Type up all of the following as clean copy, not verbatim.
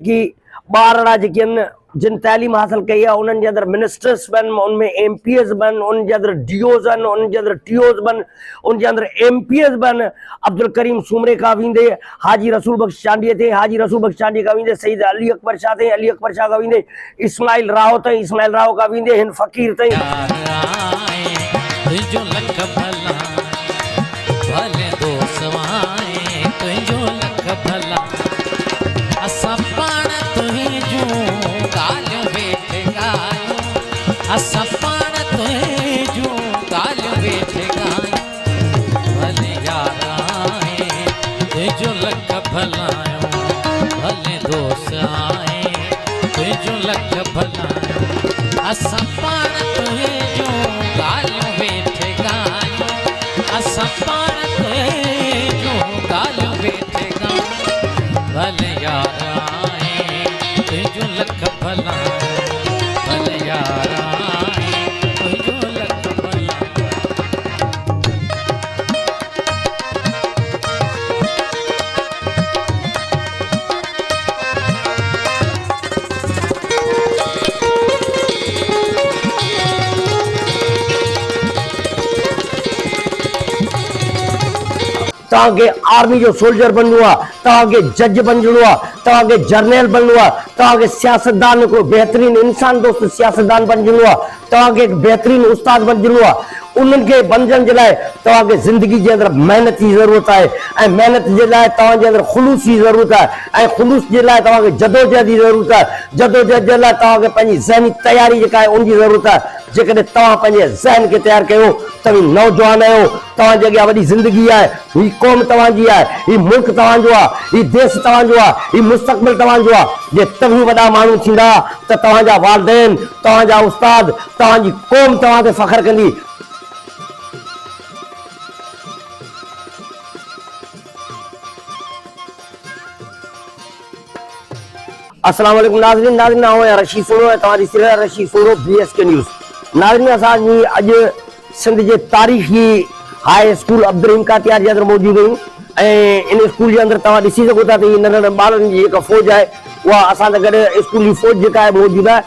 कि ॿारड़ा जेके आहिनि जिन तालीम हासिल कई आहे उन्हनि जे अंदरि मिनिस्टर्स बि आहिनि, उनमें एमपीएस बि आहिनि, उन जे अंदरि डीओस आहिनि, उन जे अंदरि टीओस बि आहिनि, उन जे अंदरि एमपीएस बि आहिनि। अब्दुल करीम सूमरे खां वेंदे हाजी रसूल बख्श चांडीअ ते, हाजी रसूल बख्श चांडी खां वेंदे सईद अली अकबर शाह ते, अली अकबर शाह खां वेंदे इस्माइल राव ताईं, इस्माइल राव खां वेंदे हिन फ़कीर ताईं। भले दोस्त आए तुझो लख भलायो असां पाण तुझो ॻाल्हियूं वेठे ॻायूं, असां पाण तुझो ॻाल्हियूं वेठे ॻायूं। भले यार आए तुझो लख भलायो, भले यार आए तुझो लख भलायो। तव्हांखे आर्मी जो सोल्जर बनणो आहे, तव्हांखे जज बनणो आहे, तव्हांखे जर्नल बनणो आहे, तव्हांखे सियासतदान को बेहतरीन इंसान दोस्त सियासतदान बनणो आहे, तव्हांखे बेहतरीन उस्ताद बनणो आहे। उन्हनि खे बनजण जे लाइ तव्हांखे ज़िंदगी जे अंदरि महिनत जी ज़रूरत आहे ऐं महिनत जे लाइ तव्हांजे अंदरि ख़ुलूस जी ज़रूरत आहे ऐं ख़ुलूस जे लाइ तव्हांखे जदोजहद जी ज़रूरत आहे। जदोजहद जे लाइ तव्हांखे पंहिंजी ज़हनी तयारी जेका आहे उनजी ज़रूरत आहे। जेकॾहिं तव्हां पंहिंजे ज़हन खे तयारु कयो, तव्हां नौजवान आहियो, तव्हांजे अॻियां वॾी ज़िंदगी आहे, हीअ क़ौम तव्हांजी आहे, हीअ मुल्क तव्हांजो आहे, हीअ देश तव्हांजो आहे, हीअ मुस्तक़बिल तव्हांजो आहे। जे तव्हीं वॾा माण्हू थींदा त तव्हांजा वालिदैन, तव्हांजा उस्ताद, तव्हांजी क़ौम तव्हां ते फ़ख्रु कंदी। अस्सलाम वालेकुम नाज़रीन, नाज़रीन आऊं रशीद सोनो ऐं तव्हां ॾिसी रहिया रशीद सोनो BSK न्यूज़। नाज़रीन असांजी अॼु सिंध जे तारीख़ी हाई स्कूल अब्दुल इम्तियाज़ जे अंदरि मौजूदु आहियूं ऐं इन स्कूल जे अंदरि तव्हां ॾिसी सघो था त हीअ नंढड़े ॿारनि जी जेका फ़ौज आहे उहा असां सां गॾु स्कूल जी फ़ौज जेका आहे मौजूदु आहे।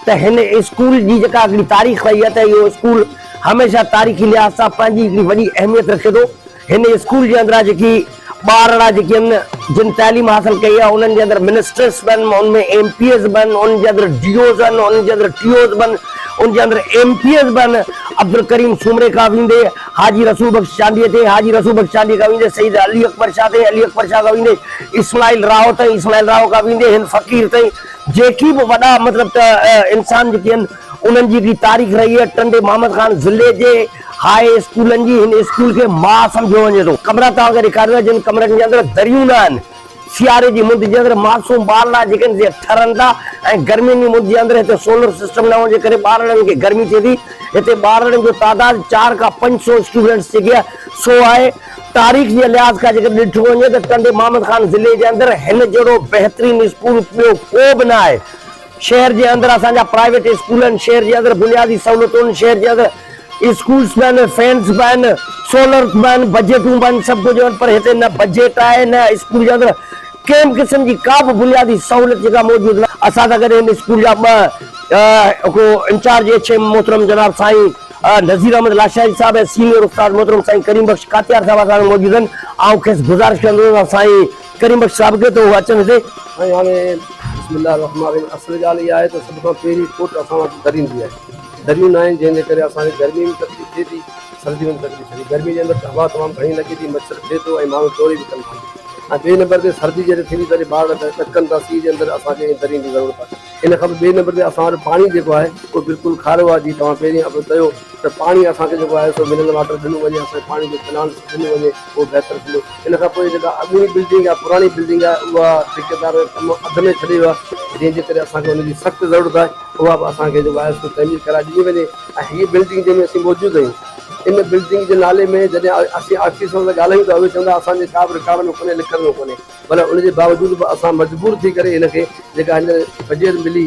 त हिन स्कूल जी जेका हिकिड़ी तारीख़ रही आहे त इहो स्कूल हमेशह तारीख़ी लिहाज़ सां पंहिंजी हिकिड़ी वॾी अहमियत रखे थो। हिन स्कूल जे अंदरां जेकी ॿारड़ा जेके आहिनि जिन तालीम हासिल कई आहे उन्हनि जे अंदरि मिनिस्टर्स बि आहिनि, उनमें एमपीएस बि आहिनि, उन जे अंदरि डीओस आहिनि, उन जे अंदरि टीओस बि आहिनि, उन जे अंदरि एमपीएस बि आहिनि। अब्दुल करीम सूमरे खां वेंदे हाजी रसूल बख्श चांडीअ ते, हाजी रसूल बख्श चांडी खां वेंदे सईद अली अकबर शाह ते, अली अकबर शाह खां वेंदे इस्माइल राव ताईं, इस्माइल राव खां वेंदे हिन फ़कीर ताईं। जेकी बि वॾा मतिलबु त इंसान जेके आहिनि उन्हनि जी हिकिड़ी तारीख़ रही आहे। टंडे मोहम्मद खान ज़िले जे हाई स्कूलनि जी हिन स्कूल खे मां सम्झो वञे थो। कमरा तव्हांखे ॾेखारियो जिन कमरनि जे अंदरि दरियूं न आहिनि। सियारे जी मुंद जे अंदरि मासूम ॿारड़ा जेके आहिनि ठरनि था ऐं गर्मियुनि जी मुंद जे अंदरि हिते सोलर सिस्टम न हुअण जे करे ॿारड़नि खे गर्मी थिए थी। हिते ॿारड़नि जो तादाद 400 खां 500 स्टूडेंट्स जेके आहे सो आहे। तारीख़ जे लिहाज़ खां जेकर ॾिठो वञे त टंडे मोहम्मद खान ज़िले जे अंदरि हिन जहिड़ो बहितरीन स्कूल ॿियो को बि न आहे। शहर जे अंदरि असांजा प्राइवेट स्कूल आहिनि, शहर जे अंदरि बुनियादी सहूलियतूं आहिनि, शहर जे अंदरि स्कूल्स बि आहिनि, फैंस बि आहिनि, सोलर बि आहिनि, बजटूं बि आहिनि, सभु कुझु आहिनि, पर हिते न बजट आहे न स्कूल जे अंदरि कंहिं बि क़िस्म जी का बि बुनियादी सहूलियत जेका मौजूदु न। असां सां गॾु हिन स्कूल जा ॿ इंचार्ज एच मोहतरम जनाब साईं नज़ीर अहमद लाशाही साहब ऐं सीनियर उस्ताद मोहतरम साईं करीम बख्श कातियार साहब असां मौजूदु आहिनि। ऐं खेसि गुज़ारिश कंदो साईं करीम बख्श साहब खे त उहो अचनि हिते। ऐं हाणे बिस्मिल्लाहिर्रहमानिर्रहीम असुल ॻाल्हि इहा आहे त सभ खां पहिरीं कोट असां वटि दरियुनि जी आहे। दरियूं न आहिनि जंहिंजे करे असांखे गर्मी में तकलीफ़ थिए थी, सर्दी में तकलीफ़ थिए थी। गर्मी जे अंदरि हवा तमामु घणी लॻे थी, मच्छर थिए थो ऐं माण्हू चोरी बि कनि था। ऐं ॿिए नंबर ते सर्दी जॾहिं थींदी तॾहिं ॿार ॾकनि था सीउ जे अंदरि, असांखे दरियुनि जी ज़रूरत आहे। इन खां पोइ ॿिए नंबर ते असां वटि पाणी जेको आहे उहो बिल्कुलु खारो आहे। जीअं तव्हां पहिरीं चयो त पाणी असांखे जेको आहे सो मिनरल वाटर ॾिनो वञे, असांखे पाणी जो प्लांट ॾिनो वञे उहो बहितरु थींदो। इन खां पोइ जेका अॻूणी बिल्डिंग आहे, पुराणी बिल्डिंग आहे, उहा ठेकेदार कमु अध में छॾे वियो आहे, जंहिंजे करे असांखे हुनजी सख़्तु ज़रूरत आहे। उहा बि असांखे जेको आहे सो तइमीर कराए ॾिनी वञे। ऐं हीअ बिल्डिंग जंहिंमें असीं मौजूदु आहियूं, इन बिल्डिंग जे नाले में जॾहिं असीं ऑफिसर सां ॻाल्हायूं था उहे चवंदा असांजे का बि रिकॉर्ड में कोन्हे, लिखण में कोन्हे। पर उनजे बावजूदि बि असां मजबूर थी करे हिनखे जेका हिन बजट मिली,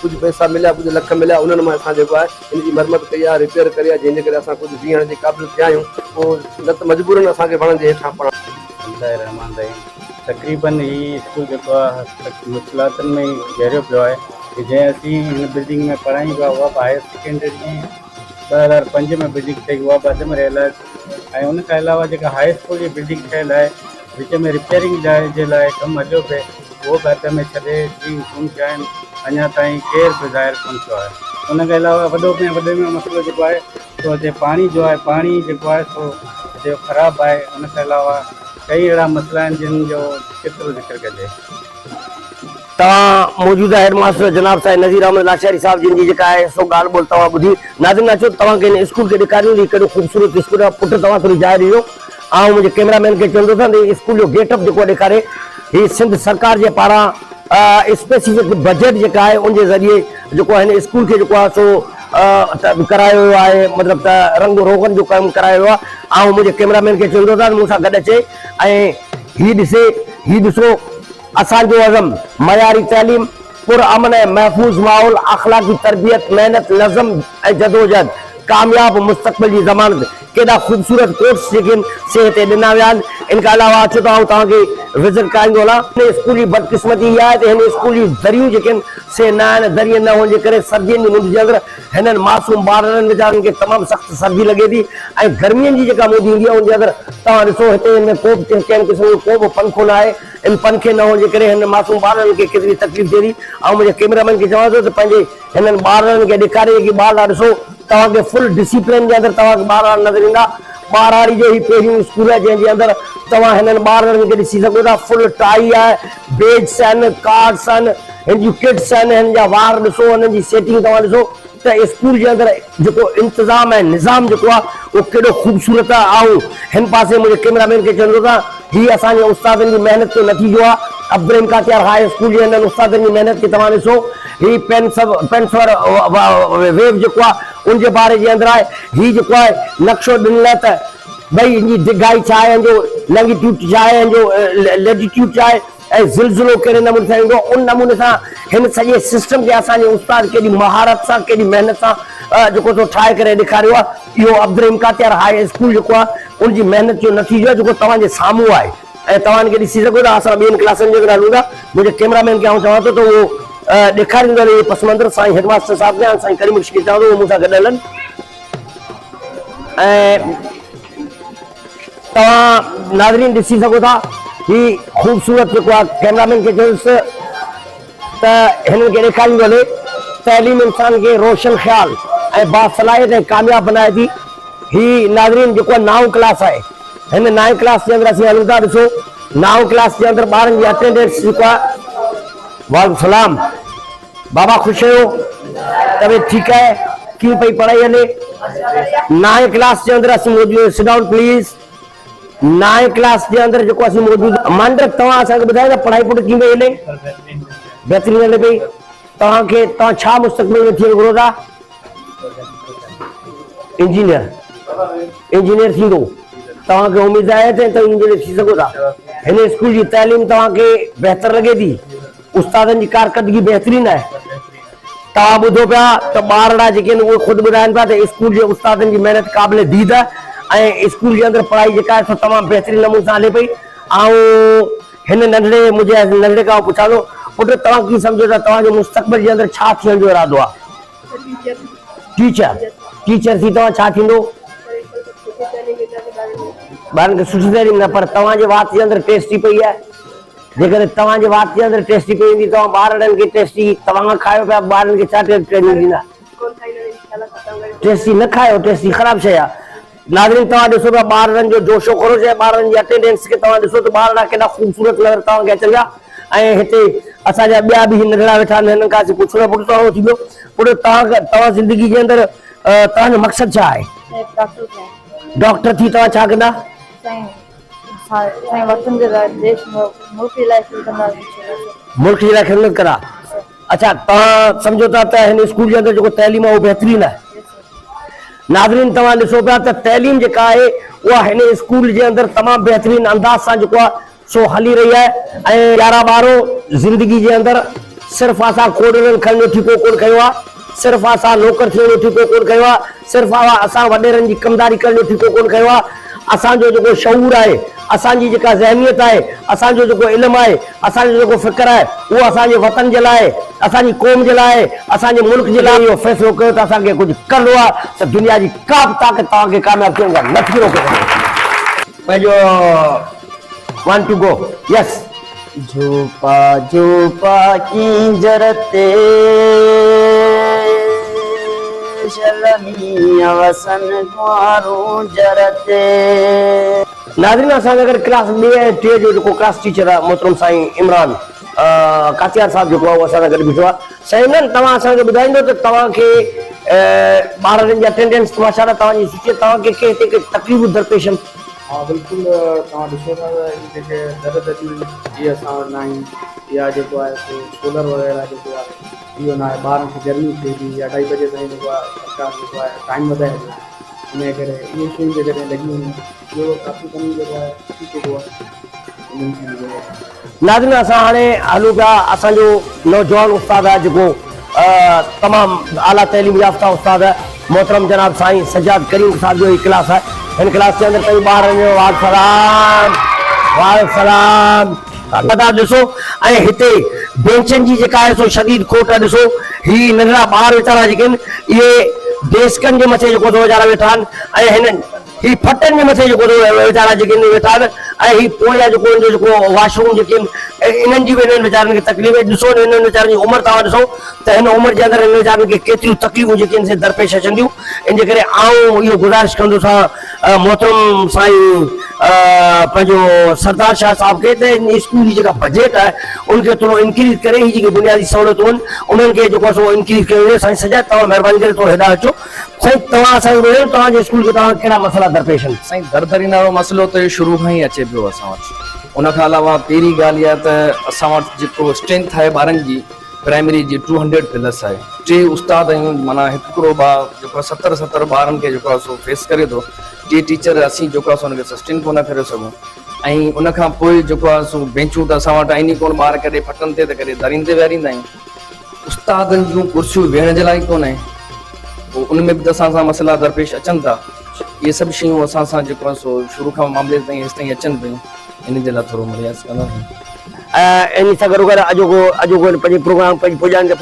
कुझु पैसा मिलिया, कुझु लख मिलिया, उन्हनि मां असां जेको आहे हिनजी मरमत कई आहे, रिपेयर करी आहे, जंहिंजे करे असां कुझु बीहण जे क़ाबिल थिया आहियूं। पोइ न त मजबूरनि असांखे वणनि जे हेठां पढ़ण। तक़रीबन ही स्कूल जो मुश्किलातुनि में घेरियो पियो आहे कि जंहिं असीं हिन बिल्डिंग में पढ़ायूं पिया उहा बि हायर सेकेंडरी जी 2005 में बिल्डिंग ठही उहा बि अधु में रहियल आहे ऐं उन खां अलावा जेका हाई स्कूल जी बिल्डिंग ठहियल आहे विच में रिपेयरिंग जे लाइ कमु हलियो पिए उहो बि हथ में छॾे टीम गुम थिया आहिनि अञा ताईं केरु बि ज़ाहिर कोन थियो आहे। उन खां अलावा वॾे में मसइलो जेको आहे सो हिते पाणी जो आहे पाणी जेको आहे सो हिते ख़राबु आहे। उन खां अलावा कई अहिड़ा मसइला आहिनि जिन जो केतिरो ज़िक्र कजे। तव्हां मौजूदा हेड मास्टर जनाब साहिब नज़ीर अहमद लाशारी साहब जिन जी जेका आहे सो ॻाल्हि ॿोल तव्हां ॿुधी। नाज़रीन अचो तव्हांखे हिन स्कूल खे ॾेखारियूं थी कहिड़ो ख़ूबसूरत स्कूल आहे। पुटु तव्हां थोरी जाइ ॾिजो ऐं मुंहिंजे कैमरामैन खे चवंदो त स्कूल जो गेटअप जेको ॾेखारे हीअ सिंध सरकार जे पारां स्पेसिफिक बजट जेका आहे उनजे ज़रिए जेको आहे हिन स्कूल खे जेको आहे सो करायो वियो आहे मतिलबु त रंग रोगन जो कमु करायो वियो आहे। ऐं मुंहिंजे कैमरामैन खे चवंदो था मूंसां गॾु अचे ऐं हीअ ॾिसो असांजो अज़म मयारी तइलीम पुरअमन ऐं महफ़ूज़ माहौल अख़लाक़ी तरबियत मेहनत नज़म ऐं जदोजहद कामयाब मुस्तक़बिल जी ज़मानत केॾा ख़ूबसूरत कोर्स जेके आहिनि से हिते ॾिना विया आहिनि। इन खां अलावा अचो त आउं तव्हांखे विज़िट कराईंदो हलां। हिन स्कूल जी बदकिस्मती इहा आहे त हिन स्कूल जी दरियूं जेके आहिनि से न आहिनि। दरिया न हुअण जे करे सर्दियुनि जी मुंद जे अंदरि हिननि मासूम ॿारनि वीचारनि खे तमामु सख़्तु सर्दी लॻे थी ऐं गर्मियुनि जी जेका मुंद ईंदी आहे उनजे अंदरि तव्हां ॾिसो हिते हिन में को बि कंहिं क़िस्म जो को बि पंखो न आहे। इन पंखे न हुअण जे करे हिन मासूम ॿारनि खे केतिरी तकलीफ़ थिए थी। ऐं मुंहिंजे कैमरामैन खे चवां थो त पंहिंजे हिननि ॿारनि खे ॾेखारे कि ॿार ॾिसो तव्हांखे फुल डिसिप्लिन जे अंदरि तव्हांखे ॿार नज़र ईंदा। ॿारहाड़ी जो ही पहिरियों स्कूल आहे जंहिंजे अंदरि तव्हां हिननि ॿारनि खे ॾिसी सघो था। फुल टाई आहे बेड्स आहिनि कार्ड्स आहिनि हिन जूं किट्स आहिनि हिन जा वार ॾिसो हिननि जी सेटिंग तव्हां ॾिसो त स्कूल जे अंदरि जेको इंतज़ाम ऐं निज़ाम जेको आहे उहो केॾो ख़ूबसूरत आहे। ऐं हिन पासे मुंहिंजे कैमरामैन खे चवंदो था हीअ असांजे उस्तादनि जी महिनत जो नतीजो आहे। अब्दुल इम्कातियार हाई स्कूल जे हिननि उस्तादनि जी महिनत खे तव्हां ॾिसो। हीअ पेंसर वेव जेको आहे उनजे बारे जे अंदरि आहे। हीअ जेको आहे नक्शो ॾिनल त भई हिनजी डिघाई छा आहे हिनजो लैंगिट्यूड छा आहे हिनजो लैटिट्यूड छा आहे ऐं ज़िलज़िलो कहिड़े नमूने सां ईंदो उन नमूने सां हिन सॼे सिस्टम खे असांजे उस्ताद केॾी महारत सां केॾी महिनत सां जेको सो ठाहे करे ॾेखारियो आहे। इहो अब्दुल इम्कातियार हाई स्कूल जेको आहे उनजी महिनत जो नतीजो आहे जेको तव्हांजे साम्हूं आहे ऐं तव्हां खे ॾिसी सघो था। असां ॿियनि क्लासनि जे हलूं था। मुंहिंजे कैमरामैन खे आउं चवां थो त उहो ॾेखारींदो इहे पस मंज़र साईं हेडमास्टर साहिब खे साईं करीम खे चवां थो उहो मूंसां गॾु हलनि। ऐं तव्हां नाज़रीन ॾिसी सघो था ही ख़ूबसूरत जेको आहे कैमरामैन खे चयोसि त हिननि खे ॾेखारींदो हले तइलीम इंसान खे रोशन ख़्याल ऐं बासलाहियत ऐं कामयाब बनाए थी। ही नाज़रीन जेको आहे 9 क्लास आहे। हिन 9 क्लास जे अंदरि असीं हलूं था। ॾिसो 9 क्लास जे अंदरि ॿारनि जी अटेंडेंस जेको आहे वालेकुम सलाम बाबा ख़ुशि आहियो तबियत ठीकु आहे कीअं पई पढ़ाई हले। 9 क्लास जे अंदरि असीं मौजूदु सिट डाउन प्लीज़। 9 क्लास जे अंदरि जेको असीं मौजूदु मंडप तव्हां असांखे ॿुधायो त पढ़ाई पुट कीअं पई हले। बहितरीन हले पई। तव्हां छा मुस्तक़बिल में थियणु घुरो था। इंजीनियर थींदो तव्हांखे उमेद आहे त इंजीनियर थी सघो था। हिन स्कूल जी तइलीम तव्हांखे बहितर लॻे थी। उस्तादनि जी कारकर्दगी बहितरीन आहे। तव्हां ॿुधो पिया त ॿारड़ा जेके आहिनि उहे ख़ुदि ॿुधाइनि पिया त स्कूल जे उस्तादनि जी महिनत क़ाबिल दीद ऐं स्कूल जे अंदरि पढ़ाई जेका आहे सो तमामु बहितरीन नमूने सां हले पई। ऐं हिन मुंहिंजे नंढड़े खां पुछां थो पुट तव्हां कीअं सम्झो था तव्हांजे मुस्तक़बिल जे अंदरि छा थियण जो इरादो आहे। टीचर थी तव्हां छा थींदो। ॿारनि खे सुठी तइलीम न पर तव्हांजे वात जे अंदरि टेस्टी पई आहे। जेकॾहिं तव्हांजे वात जे अंदरि टेस्टी पई ईंदी तव्हां ॿारनि खे टेस्टी तव्हां खायो पिया ॿारनि खे छा ट्रेनिंग ॾींदा। टेस्टी न खायो टेस्टी ख़राबु शइ आहे। नाज़रीन तव्हां ॾिसो पिया ॿारनि जो जोशो ख़रोश ऐं ॿारनि जी अटेंडेंस खे तव्हां ॾिसो त ॿार केॾा ख़ूबसूरत नज़र तव्हांखे अचनि पिया। ऐं हिते असांजा ॿिया बि नंढड़ा वेठा आहिनि हिननि खां असीं पुछणो पुट तव्हां थी वियो पुट तव्हां ज़िंदगी जे अंदरि तव्हांजो मक़सदु छा आहे। डॉक्टर थी तव्हां छा कंदा। मुल्क जे लाइ ख़िदमत कंदा। अच्छा तव्हां सम्झो था त हिन स्कूल जे अंदरि जेको तइलीम आहे उहो बहितरीन आहे। नाज़रीन तव्हां ॾिसो पिया त तइलीम जेका आहे उहा हिन स्कूल जे अंदरि तमामु बहितरीन अंदाज़ सां जेको आहे सो हली रही आहे। ऐं 11-12 ज़िंदगी जे अंदरि सिर्फ़ु असां कोडरनि खणण जो ठीको कोन कयो आहे। सिर्फ़ु असां नौकर थियण जो ठीको कोन कयो आहे। सिर्फ़ु असां वॾेरनि जी कमदारी करण जो ठीको कोन कयो आहे। असांजो जेको शऊर आहे, असांजी जेका ज़हनियत आहे, असांजो जेको इल्मु आहे, असांजो जेको फ़िक्र आहे, उहो असांजे वतन जे लाइ, असांजी क़ौम जे लाइ, असांजे मुल्क जे लाइ इहो फ़ैसिलो कयो त असांखे कुझु करिणो आहे त दुनिया जी का बि ताक़त तव्हांखे कामयाबु थियण खां नथी रोके सघे। पंहिंजो 1 to go, yes। झोपा झोपा की जरते शलमी अवसन द्वारों जरते। नाज़रीन, असांजे अगरि क्लास 2 ऐं 3 जो जेको क्लास टीचर आहे मोहतरम साईं इमरान कातियार साहब जेको आहे उहो असां सां गॾु बीठो आहे। साईं इमरान, तव्हां असांखे ॿुधाईंदो त तव्हांखे ॿारनि जी अटेंडेंस माशाअल्लाह तव्हांजी सुठी आहे, तव्हांखे के हिते के तकलीफ़ूं दरपेश आहिनि? हाँ बिल्कुल, तव्हां ॾिसो था त जेके दरियूं जीअं असां वटि न आहिनि, या जेको आहे सो सोलर वग़ैरह जेको आहे इहो न आहे, ॿारनि खे गर्मी थिए थी या 2:30 बजे ताईं जेको आहे सरकार जेको आहे टाइम वधाए थी, इन करे इहे शयूं जेकॾहिं लॻियूं आहिनि इहो काफ़ी कमी जेको आहे थी चुको आहे इन्हनि शयुनि जो। नाज़रीन, असां हाणे हलूं पिया, असांजो नौजवान उस्ताद आहे जेको तमामु आला तइलीम याफ़्ता उस्ताद आहे मोहतरम जनाब साईं सजाद करीम साहब जो ही क्लास है। इन क्लास के अंदर कई बार वालेकुम पता ॾिसो ऐं हिते बेंचनि जी जेका आहे सो शदीद खोट ॾिसो, ही नंढड़ा ॿार वीचारा जेके आहिनि इहे डेस्कनि जे मथे जेको वीचारा वेठा आहिनि ऐं हिननि ही फटनि जे मथे जेको वीचारा जेके आहिनि वेठा आहिनि ऐं ही पोयां जेको जेको वॉशरूम जेके आहिनि इन्हनि जी बि हिननि वीचारनि खे तकलीफ़ ॾिसो, हिननि वीचारनि जी उमिरि तव्हां ॾिसो त हिन उमिरि जे अंदरि हिन वीचारनि खे केतिरियूं तकलीफ़ूं जेके आहिनि से दरपेश अचंदियूं। इन जे करे आऊं इहो गुज़ारिश कंदुसि मोहतरम साईं पंहिंजो सरदार शाह साहब खे त इन स्कूल जी जेका बजट आहे उनखे थोरो इंक्रीज़ करे ही जेके बुनियादी सहूलियतूं आहिनि उन्हनि खे जेको आहे सो इंक्रीज़ कयो। साईं सजाद, तव्हां महिरबानी करे थोरो हेॾा अचो। साईं, तव्हां असांखे ॿुधायो तव्हांजे स्कूल खे तव्हां कहिड़ा मसइला दरपेश आहिनि? साईं, दरदरीन वारो मसइलो त शुरू खां ई अचे पियो असां वटि। उन खां अलावा पहिरीं ॻाल्हि इहा त असां वटि जेको स्ट्रेंथ आहे ॿारनि जी प्राइमरी जी 200+ आहे। 3 उस्ताद आहियूं, माना हिकिड़ो जेको 70 ॿारनि खे जेको आहे सो फेस करे थो। 3 टीचर असीं जेको आहे सो हुनखे सस्टेन कोन करे सघूं। ऐं उन खां पोइ जेको आहे सो बेंचूं त असां वटि आहिनि कोन, ॿार कॾहिं फटनि ते त कॾहिं दरीनि ते विहारींदा आहियूं। उस्तादनि जूं कुर्सियूं वेहण जे लाइ कोन आहे, पोइ उन में बि त असां सां मसइला दरपेश अचनि था। इहे सभु शयूं असां सां जेको आहे सो शुरू खां मामले ताईं हेसि ताईं अचनि पियूं, इन जे लाइ थोरो मर्याद कंदासीं। इन सां गॾोगॾु अॼोको पंहिंजे प्रोग्राम पुॼाईंदा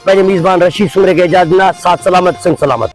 पंहिंजे मेज़बान रशीद सुमरे खे इजाज़त ॾिना। साथ सलामत, सिंह सलामत।